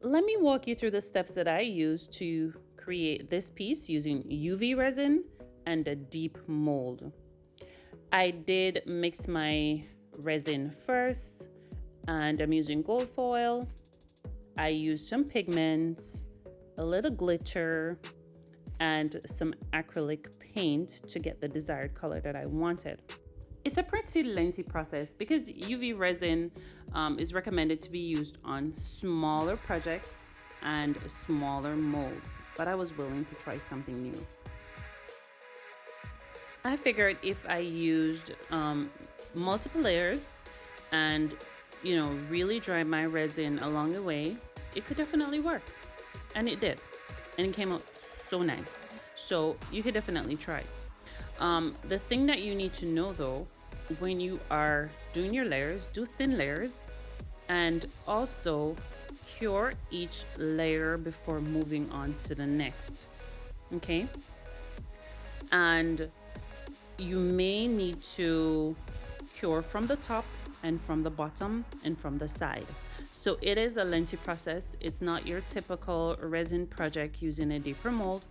let me walk you through the steps that I used to create this piece using UV resin and a deep mold. I did mix my resin first, and I'm using gold foil. I used some pigments, a little glitter, and some acrylic paint to get the desired color that I wanted. It's a pretty lengthy process because UV resin is recommended to be used on smaller projects and smaller molds, but I was willing to try something new. I figured if I used multiple layers and really dry my resin along the way, it could definitely work. And it did. And it came out so nice. So you could definitely try. The thing that you need to know though, when you are doing your layers, do thin layers, and also cure each layer before moving on to the next. Okay? And you may need to cure from the top and from the bottom and from the side. So it is a lengthy process. It's not your typical resin project using a deeper mold.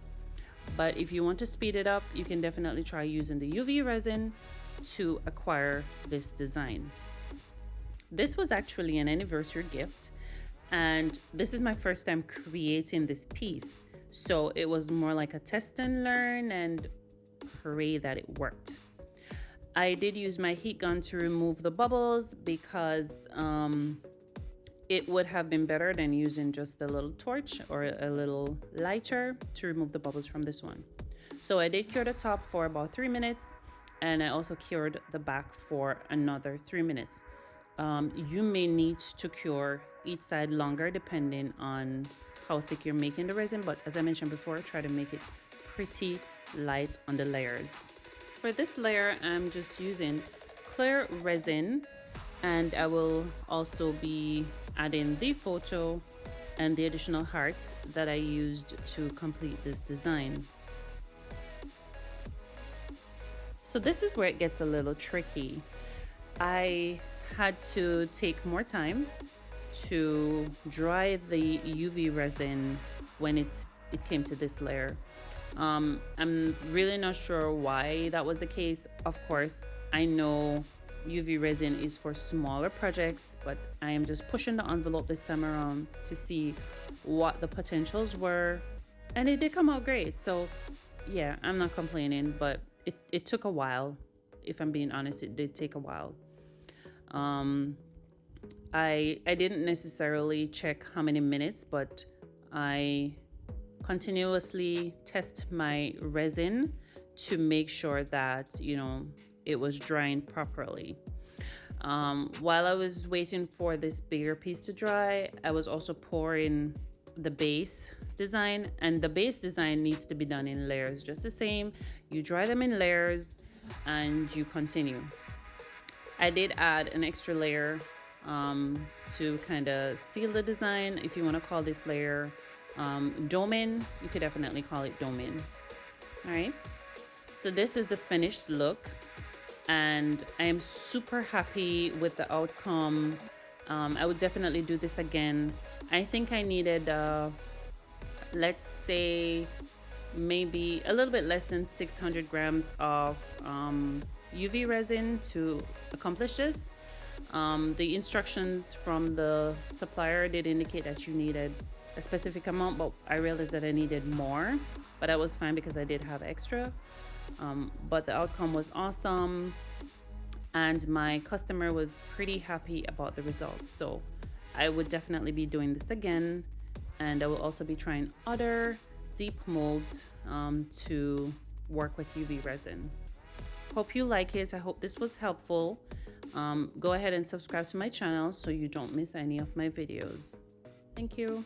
But if you want to speed it up, you can definitely try using the UV resin to acquire this design. This was actually an anniversary gift, and this is my first time creating this piece. So it was more like a test and learn and pray that it worked. I did use my heat gun to remove the bubbles because it would have been better than using just a little torch or a little lighter to remove the bubbles from this one. So I did cure the top for about 3 minutes, and I also cured the back for another 3 minutes. You may need to cure each side longer depending on how thick you're making the resin, but as I mentioned before, try to make it pretty light on the layers. For this layer, I'm just using clear resin, and I will also be adding the photo and the additional hearts that I used to complete this design. So this is where it gets a little tricky. I had to take more time to dry the UV resin when it came to this layer. I'm really not sure why that was the case. Of course, I know UV resin is for smaller projects, but I am just pushing the envelope this time around to see what the potentials were, and it did come out great. So yeah, I'm not complaining, but it took a while. If I'm being honest, it did take a while. I didn't necessarily check how many minutes, but I continuously test my resin to make sure that it was drying properly. While I was waiting for this bigger piece to dry, I was also pouring the base design, and the base design needs to be done in layers, just the same. You dry them in layers and you continue. I did add an extra layer to kind of seal the design. If you want to call this layer doming, you could definitely call it doming. All right, so this is the finished look, and I am super happy with the outcome. I would definitely do this again. I think I needed let's say maybe a little bit less than 600 grams of UV resin to accomplish this. The instructions from the supplier did indicate that you needed a specific amount, but I realized that I needed more, but I was fine because I did have extra. But the outcome was awesome, and my customer was pretty happy about the results. So I would definitely be doing this again, and I will also be trying other deep molds to work with UV resin. Hope you like it. I hope this was helpful. Go ahead and subscribe to my channel so you don't miss any of my videos. Thank you.